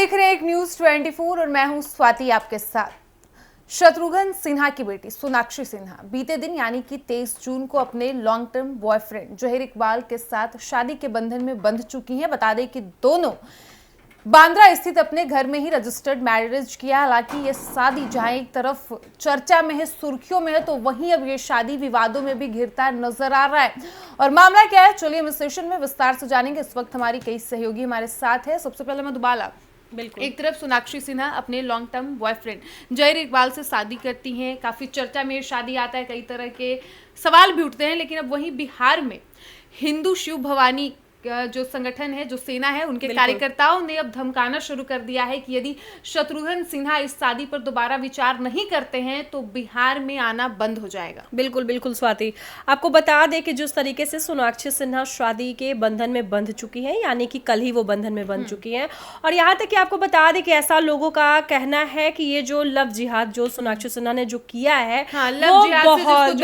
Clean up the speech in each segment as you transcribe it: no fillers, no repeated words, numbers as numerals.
देख रहे हैं एक न्यूज 24 और मैं हूं स्वाति आपके साथ। शत्रुघ्न सिन्हा की बेटी सोनाक्षी सिन्हा बीते दिन यानी कि 23 जून को अपने long term boyfriend Zaheer Iqbal के साथ शादी के बंधन में बंध चुकी हैं। बता दें कि दोनों बांद्रा स्थित अपने घर में ही रजिस्टर्ड मैरिज किया। हालांकि ये शादी जहां एक तरफ चर्चा में है, सुर्खियों में है, तो वहीं अब ये शादी विवादों में भी घिरता नजर आ रहा है। और मामला क्या है, चलिए हम इस सेशन में विस्तार से जानेंगे। इस वक्त हमारी कई सहयोगी हमारे साथ है। सबसे पहले मधुबाला, बिल्कुल, एक तरफ सोनाक्षी सिन्हा अपने long term boyfriend Zaheer Iqbal से शादी करती हैं, काफी चर्चा में शादी आता है, कई तरह के सवाल भी उठते हैं। लेकिन अब वहीं बिहार में हिंदू शिव भवानी जो संगठन है, जो सेना है, उनके कार्यकर्ताओं ने अब धमकाना शुरू कर दिया है कि यदि शत्रुघ्न सिन्हा इस शादी पर दोबारा विचार नहीं करते हैं तो बिहार में आना बंद हो जाएगा। बिल्कुल बिल्कुल स्वाति, आपको बता दें कि जिस तरीके से सोनाक्षी सिन्हा शादी के बंधन में बंध चुकी हैं, यानी कि कल ही वो बंधन में बंध चुकी हैं, और यहाँ तक कि आपको बता दें कि ऐसा लोगों का कहना है कि ये जो लव जिहाद जो सोनाक्षी सिन्हा ने जो किया है, वो बहुत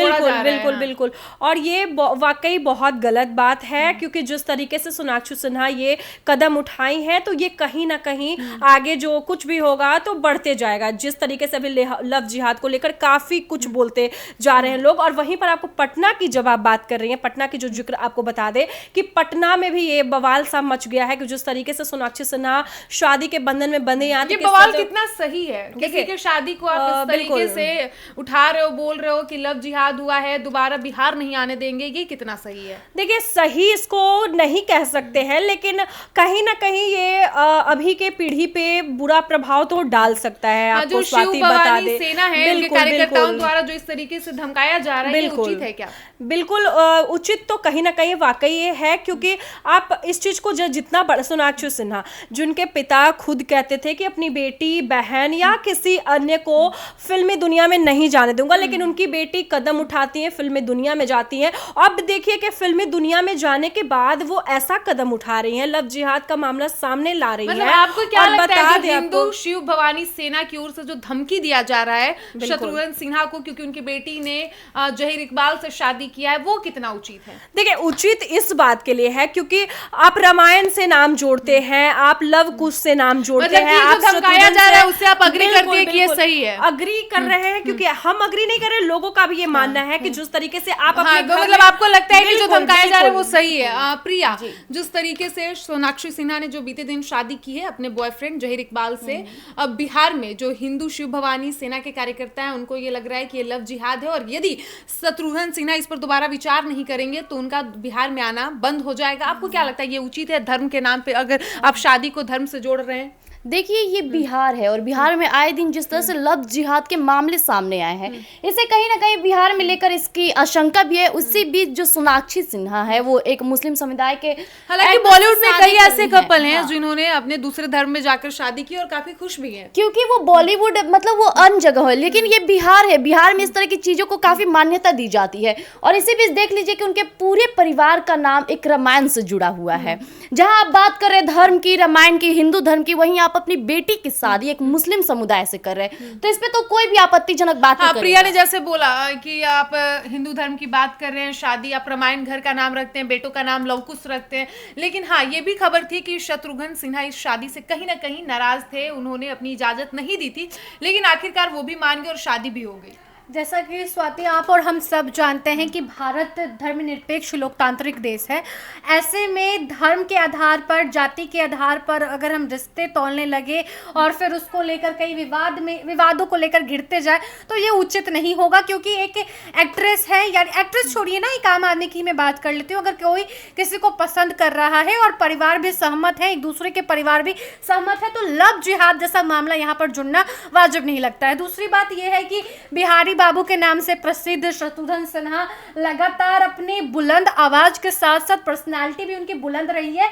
बिल्कुल, और ये वाकई बहुत गलत बात है, क्योंकि जिस तरीके से सोनाक्षी सिन्हा ये कदम उठाई है तो ये कहीं ना कहीं आगे जो कुछ भी होगा तो बढ़ते जाएगा। जिस तरीके से अभी लव जिहाद को लेकर काफी कुछ बोलते जा रहे हैं लोग। और वहीं पर आपको पटना की जब आप बात कर रही हैं, पटना की जो जिक्र आपको बता दे कि पटना में भी ये बवाल सा मच गया है कि जिस तरीके से सोनाक्षी सिन्हा शादी के बंधन में बंधे, यहाँ ये बवाल कितना सही है। किसी के शादी को आप इस तरीके से उठा रहे हो, बोल रहे हो कि लव जिहाद हुआ है, दोबारा बिहार नहीं आने देंगे, ये कितना सही है। देखिए, सही इसको नहीं कह सकते हैं, लेकिन कहीं ना कहीं ये अभी के पीढ़ी पे बुरा प्रभाव तो डाल सकता है। आपको स्वाति बता दे, सेना है, उनके कार्यकर्ताओं द्वारा जो इस तरीके से धमकाया जा रहा है, ये उचित है क्या? बिल्कुल उचित तो कहीं ना कहीं वाकई ये है, क्योंकि आप इस चीज को जितना बड़ा, सोनाक्षी सिन्हा जिनके पिता खुद कहते थे कि अपनी बेटी, बहन या किसी अन्य को फिल्मी दुनिया में नहीं जाने दूंगा, लेकिन उनकी बेटी कदम उठाती है, फिल्मी दुनिया में जाती है। अब देखिए कि फिल्मी दुनिया में जाने के बाद वो ऐसा कदम उठा रही हैं, लव जिहाद का मामला सामने ला रही है। आपको क्या लगता है कि हिंदू शिव भवानी सेना की ओर से जो धमकी दिया जा रहा है शत्रुघ्न सिन्हा को, क्योंकि उनकी बेटी ने जहीर इकबाल से शादी किया है, वो कितना उचित है? देखिए, उचित इस बात के लिए है क्योंकि आप रामायण से नाम जोड़ते हैं, आप लव कुश से नाम जोड़ते हैं, आप धमकाया जा रहा है उससे आप अग्री करते हैं कि ये सही है? अग्री कर रहे हैं, क्योंकि हम अग्री नहीं कर रहे, लोगों का भी ये मानना है कि जिस तरीके से आप मतलब आपको लगता है कि जो धमकाया जा रहा है वो सही है। प्रिया, जिस तरीके से सोनाक्षी सिन्हा ने जो बीते दिन शादी की है अपने बॉयफ्रेंड जहीर इकबाल से, अब बिहार में जो हिंदू शिव भवानी सेना के कार्यकर्ता हैं उनको ये लग रहा है कि ये लव जिहाद है, और यदि शत्रुघ्न सिन्हा इस पर दोबारा विचार नहीं करेंगे तो उनका बिहार में आना बंद हो जाएगा। आपको क्या लगता है, ये उचित है धर्म के नाम पे अगर आप शादी को धर्म से जोड़ रहे हैं? देखिए, ये बिहार है और बिहार में आए दिन जिस तरह से लव जिहाद के मामले सामने आए हैं, इसे कहीं ना कहीं बिहार में लेकर इसकी आशंका भी है। उसी बीच जो सोनाक्षी सिन्हा है वो एक मुस्लिम समुदाय के, हालांकि बॉलीवुड में कई ऐसे कपल हैं जिन्होंने अपने दूसरे धर्म में जाकर शादी की और काफी खुश भी हैं, क्योंकि वो बॉलीवुड मतलब वो अन्य जगह है, लेकिन ये बिहार है। बिहार में इस तरह की चीजों को काफी मान्यता दी जाती है। और इसी बीच देख लीजिए कि उनके पूरे परिवार का नाम एक रामायण से जुड़ा हुआ है। जहां आप बात कर रहे धर्म की, रामायण की, हिंदू धर्म की, वहीं आप अपनी बेटी की शादी एक मुस्लिम समुदाय से कर रहे हैं, तो इसमें तो कोई भी आपत्तिजनक बात नहीं। प्रिया ने जैसे बोला कि आप हिंदू धर्म की बात कर रहे हैं, शादी आप रामायण घर का नाम रखते हैं, बेटों का नाम लवकुश रखते हैं, लेकिन हाँ, ये भी खबर थी कि शत्रुघ्न सिन्हा इस शादी से कहीं ना कहीं नाराज थे, उन्होंने अपनी इजाजत नहीं दी थी, लेकिन आखिरकार वो भी मान गए और शादी भी हो गई। जैसा कि स्वाति आप और हम सब जानते हैं कि भारत धर्मनिरपेक्ष लोकतांत्रिक देश है। ऐसे में धर्म के आधार पर, जाति के आधार पर अगर हम रिश्ते तोलने लगे और फिर उसको लेकर कई विवादों को लेकर घिरते जाए तो ये उचित नहीं होगा। क्योंकि एक एक्ट्रेस है, यानी एक्ट्रेस छोड़िए ना, एक आम आदमी की मैं बात कर लेती हूँ, अगर कोई किसी को पसंद कर रहा है और परिवार भी सहमत है, एक दूसरे के परिवार भी सहमत है, तो लव जिहाद जैसा मामला यहाँ पर जुड़ना वाजिब नहीं लगता है। दूसरी बात यह है कि बिहारी बाबू के नाम से प्रसिद्ध शत्रुघ्न सिन्हा लगातार अपनी बुलंद आवाज के साथ साथ पर्सनालिटी भी उनकी बुलंद रही है।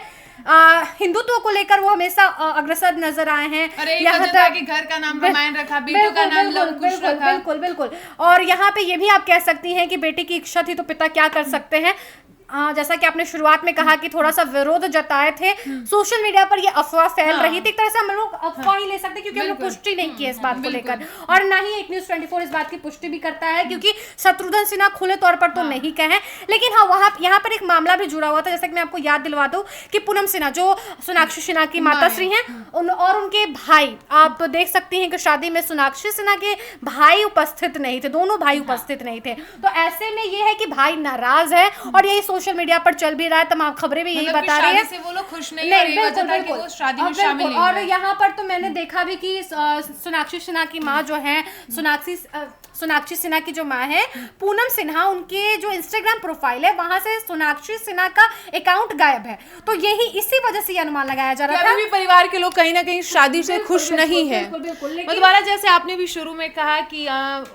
हिंदुत्व को लेकर वो हमेशा अग्रसर नजर आए हैं। यहाँ तक कि घर का नाम रामायण रखा, बेटों का नाम लवकुश रखा। बिल्कुल। और यहाँ पे ये भी आप कह सकती हैं कि बेटी की इच्छा थी तो पिता क्या कर सकते हैं। जैसा कि आपने शुरुआत में कहा कि थोड़ा सा विरोध जताए थे, सोशल मीडिया पर ये अफवाह फैल रही थी। एक तरह से हम लोग अफवाह ही ले सकते हैं क्योंकि हम लोग पुष्टि नहीं की इस बात को लेकर, और ना ही एक न्यूज़ 24 इस बात की पुष्टि भी करता है क्योंकि शत्रुघ्न सिन्हा खुले तौर पर तो नहीं कहे, लेकिन हाँ वहाँ यहाँ पर एक मामला भी जुड़ा हुआ था। जैसे कि मैं आपको याद दिलवा दूं कि पूनम सिन्हा जो सोनाक्षी सिन्हा की माताश्री हैं और उनके भाई, आप देख सकती हैं कि शादी में सोनाक्षी सिन्हा के भाई उपस्थित नहीं थे, दोनों भाई उपस्थित नहीं थे। तो ऐसे में ये है कि भाई नाराज है और यही सोशल मीडिया पर चल भी रहा है, तमाम खबरें भी यही बता रही है से वो लोग खुश नहीं और ये वजह था कि वो शादी में शामिल नहीं और यहाँ पर तो मैंने देखा भी कि सोनाक्षी सिन्हा की माँ जो है, सोनाक्षी सिन्हा की जो माँ है पूनम सिन्हा, उनके जो इंस्टाग्राम प्रोफाइल है वहां से सोनाक्षी सिन्हा का अकाउंट गायब है। तो यही इसी वजह से ये अनुमान लगाया जा रहा था अभी भी परिवार के लोग कहीं ना कहीं शादी से खुश नहीं है। मधुबाला, जैसे आपने भी शुरू में कहा कि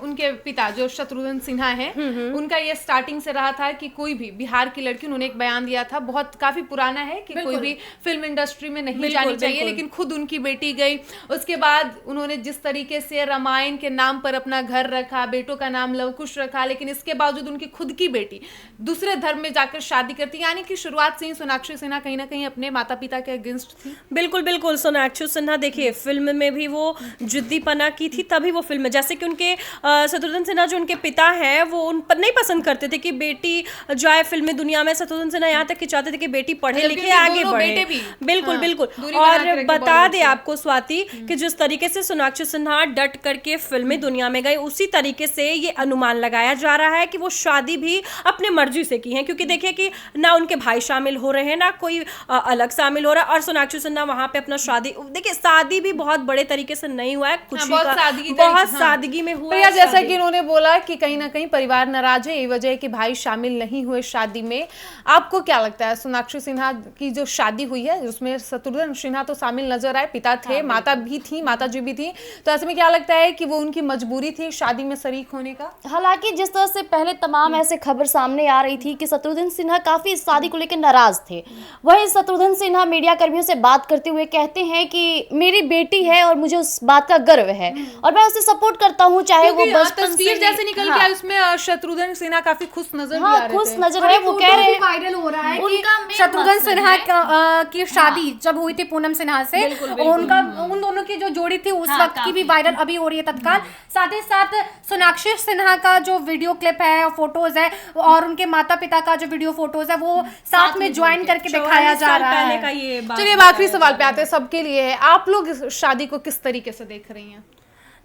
उनके पिता जो शत्रुघ्न सिन्हा है, उनका ये स्टार्टिंग से रहा था कि कोई भी बिहार की लड़की, उन्होंने एक बयान दिया था, बहुत काफी पुराना है, कि कोई भी फिल्म इंडस्ट्री में नहीं जानी चाहिए, लेकिन खुद उनकी बेटी गई। उसके बाद उन्होंने जिस तरीके से रामायण के नाम पर अपना घर रखा, बेटों का नाम लव कुश रखा, लेकिन इसके बावजूद उनकी खुद की बेटी दूसरे धर्म में जाकर शादी करती, यानी कि शुरुआत से ही सोनाक्षी सिन्हा कहीं ना कहीं अपने माता पिता के अगेंस्ट थी। बिल्कुल बिल्कुल, सोनाक्षी सिन्हा देखिए फिल्म में भी वो जिद्दीपना की थी, तभी वो फिल्म में, जैसे कि उनके शत्रुघ्न सिन्हा जो उनके पिता हैं वो उन पर नहीं पसंद करते थे कि बेटी जाए फिल्मी दुनिया में। शत्रुघ्न सिन्हा यहाँ तक कि चाहते थे कि बेटी पढ़े लिखे आगे बढ़े। बिल्कुल बिल्कुल। और बता दे आपको स्वाति कि जिस तरीके से सोनाक्षी सिन्हा डट करके फिल्मी दुनिया में गई, उसी तरीके से ये अनुमान लगाया जा रहा है कि वो शादी भी अपने मर्जी से की है, क्योंकि देखिए कि ना उनके भाई शामिल हो रहे हैं, ना कोई अलग शामिल हो रहा है, और सोनाक्षी सिन्हा वहां पे अपना शादी, देखिए शादी भी बहुत बड़े तरीके से नहीं हुआ है, कुछ बहुत सादगी में हुआ है। जैसा कि इन्होंने बोला कि कहीं ना कहीं परिवार नाराज है, ये वजह है कि भाई शामिल नहीं हुए शादी में। आपको क्या लगता है, सोनाक्षी सिन्हा की जो शादी हुई है उसमें शत्रुघ्न सिन्हा तो शामिल नजर आए, पिता थे, माता भी थी, माता जी भी थी, तो ऐसे में क्या लगता है कि वो उनकी मजबूरी थी शादी में शरीक होने का? हालांकि जिस तरह से पहले तमाम ऐसे खबर सामने आ रही थी कि शत्रुघ्न सिन्हा काफी इस शादी को लेकर नाराज थे, वही शत्रुघ्न सिन्हा मीडिया कर्मियों से बात करते हुए कहते हैं कि मेरी बेटी है और मुझे उस बात का गर्व है और मैं उसे सपोर्ट करता हूँ, चाहे वो बचपन से जैसे निकल के आई उसमें शत्रुघ्न सिन्हा काफी खुश नजर भी आ रहे थे। खुश नजर है, वो कह रहे हैं वायरल हो रहा है कि शत्रुघ्न सिन्हा की शादी जब हुई थी पूनम सिन्हा से, उनका उन दोनों की जो जोड़ी थी उस वक्त की भी वायरल अभी हो रही है तत्काल। साथ ही साथ सोनाक्षी सिन्हा का जो वीडियो क्लिप है, फोटोज है, और उनके माता पिता का जो वीडियो फोटोज है वो साथ में ज्वाइन करके दिखाया जा रहा है। चलिए आखिरी सवाल पे आते हैं, सबके लिए है, आप लोग इस शादी को किस तरीके से देख रही हैं?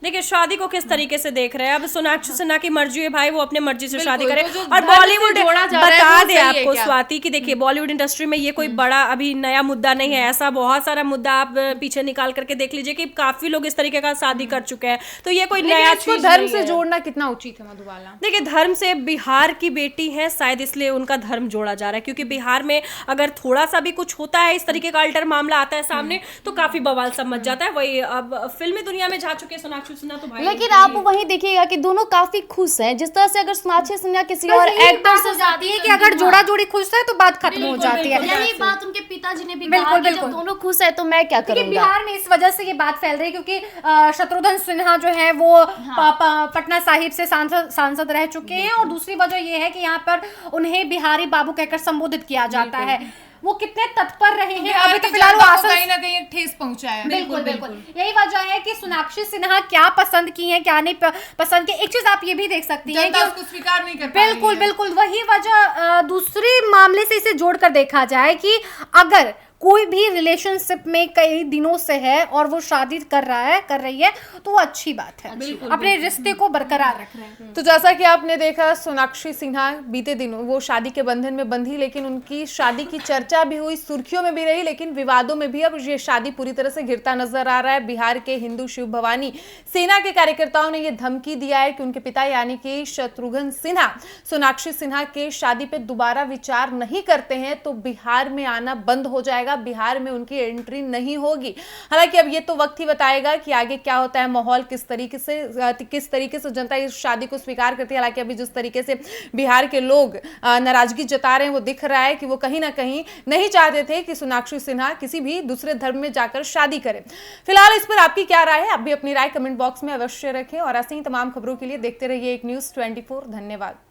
देखिए शादी को किस तरीके से देख रहे हैं, अब सोनाक्षी सिन्हा की मर्जी है भाई, वो अपने मर्जी से शादी करे। और बॉलीवुड बता दे आपको स्वाति कि देखिए बॉलीवुड इंडस्ट्री में ये कोई बड़ा अभी नया मुद्दा नहीं है, ऐसा बहुत सारा मुद्दा आप पीछे निकाल करके देख लीजिए कि काफी लोग इस तरीके का शादी कर चुके हैं, तो ये कोई नया चीज धर्म से जोड़ना कितना उचित है मधुबाला? देखिए धर्म से, बिहार की बेटी है शायद इसलिए उनका धर्म जोड़ा जा रहा है, क्योंकि बिहार में अगर थोड़ा सा भी कुछ होता है, इस तरीके का अल्टर मामला आता है सामने, तो काफी बवाल सब मच जाता है। वही अब फिल्मी दुनिया में जा चुके सोनाक्षी सिन्हा, तो भाई लेकिन आप वहीं देखिएगा कि दोनों काफी खुश हैं। जिस तरह से अगर सोनाक्षी सिन्हा किसी और एक्टर से जाती है कि अगर जोड़ा जोड़ी खुश है तो बात खत्म हो जाती है। यही बात उनके पिताजी ने भी कहा कि जब दोनों खुश है तो मैं क्या करूंगा। बिहार में इस वजह से ये बात फैल रही है क्योंकि शत्रुघ्न सिन्हा जो है वो पटना साहिब से सांसद रह चुके हैं, और दूसरी वजह ये है कि यहाँ पर उन्हें बिहारी बाबू कहकर संबोधित किया जाता है। वो कितने तत्पर रहे हैं, अभी तो फिलहाल वो कहीं ना कहीं ठेस पहुंचा है। बिल्कुल बिल्कुल, यही वजह है कि सोनाक्षी सिन्हा क्या पसंद की है, क्या नहीं पसंद की। एक चीज आप ये भी देख सकती हैं कि उसको स्वीकार नहीं कर पा रही है। बिल्कुल बिल्कुल, वही वजह दूसरे मामले से इसे जोड़कर देखा जाए कि अगर कोई भी रिलेशनशिप में कई दिनों से है और वो शादी कर रही है तो वो अच्छी बात है, अपने रिश्ते को बरकरार रख रहे हैं। तो जैसा कि आपने देखा, सोनाक्षी सिन्हा बीते दिनों वो शादी के बंधन में बंधी, लेकिन उनकी शादी की चर्चा भी हुई, सुर्खियों में भी रही, लेकिन विवादों में भी अब ये शादी पूरी तरह से घिरता नजर आ रहा है। बिहार के हिंदू शिव भवानी सेना के कार्यकर्ताओं ने ये धमकी दिया है कि उनके पिता यानी कि शत्रुघ्न सिन्हा सोनाक्षी सिन्हा के शादी पे दोबारा विचार नहीं करते हैं तो बिहार में आना बंद हो जाएगा, बिहार में उनकी एंट्री नहीं होगी। हालांकि अब ये तो वक्त ही बताएगा कि आगे क्या होता है, माहौल किस तरीके से जनता इस शादी को स्वीकार करती है। हालांकि अभी जिस तरीके से बिहार के लोग नाराजगी जता रहे हैं वो दिख रहा है कि वो कहीं ना कहीं नहीं चाहते थे कि सोनाक्षी सिन्हा किसी भी दूसरे धर्म में जाकर शादी करें। फिलहाल इस पर आपकी क्या राय है? आप भी अपनी राय कमेंट बॉक्स में अवश्य रखें और ऐसे ही तमाम खबरों के लिए देखते रहिए एक न्यूज़ 24। धन्यवाद।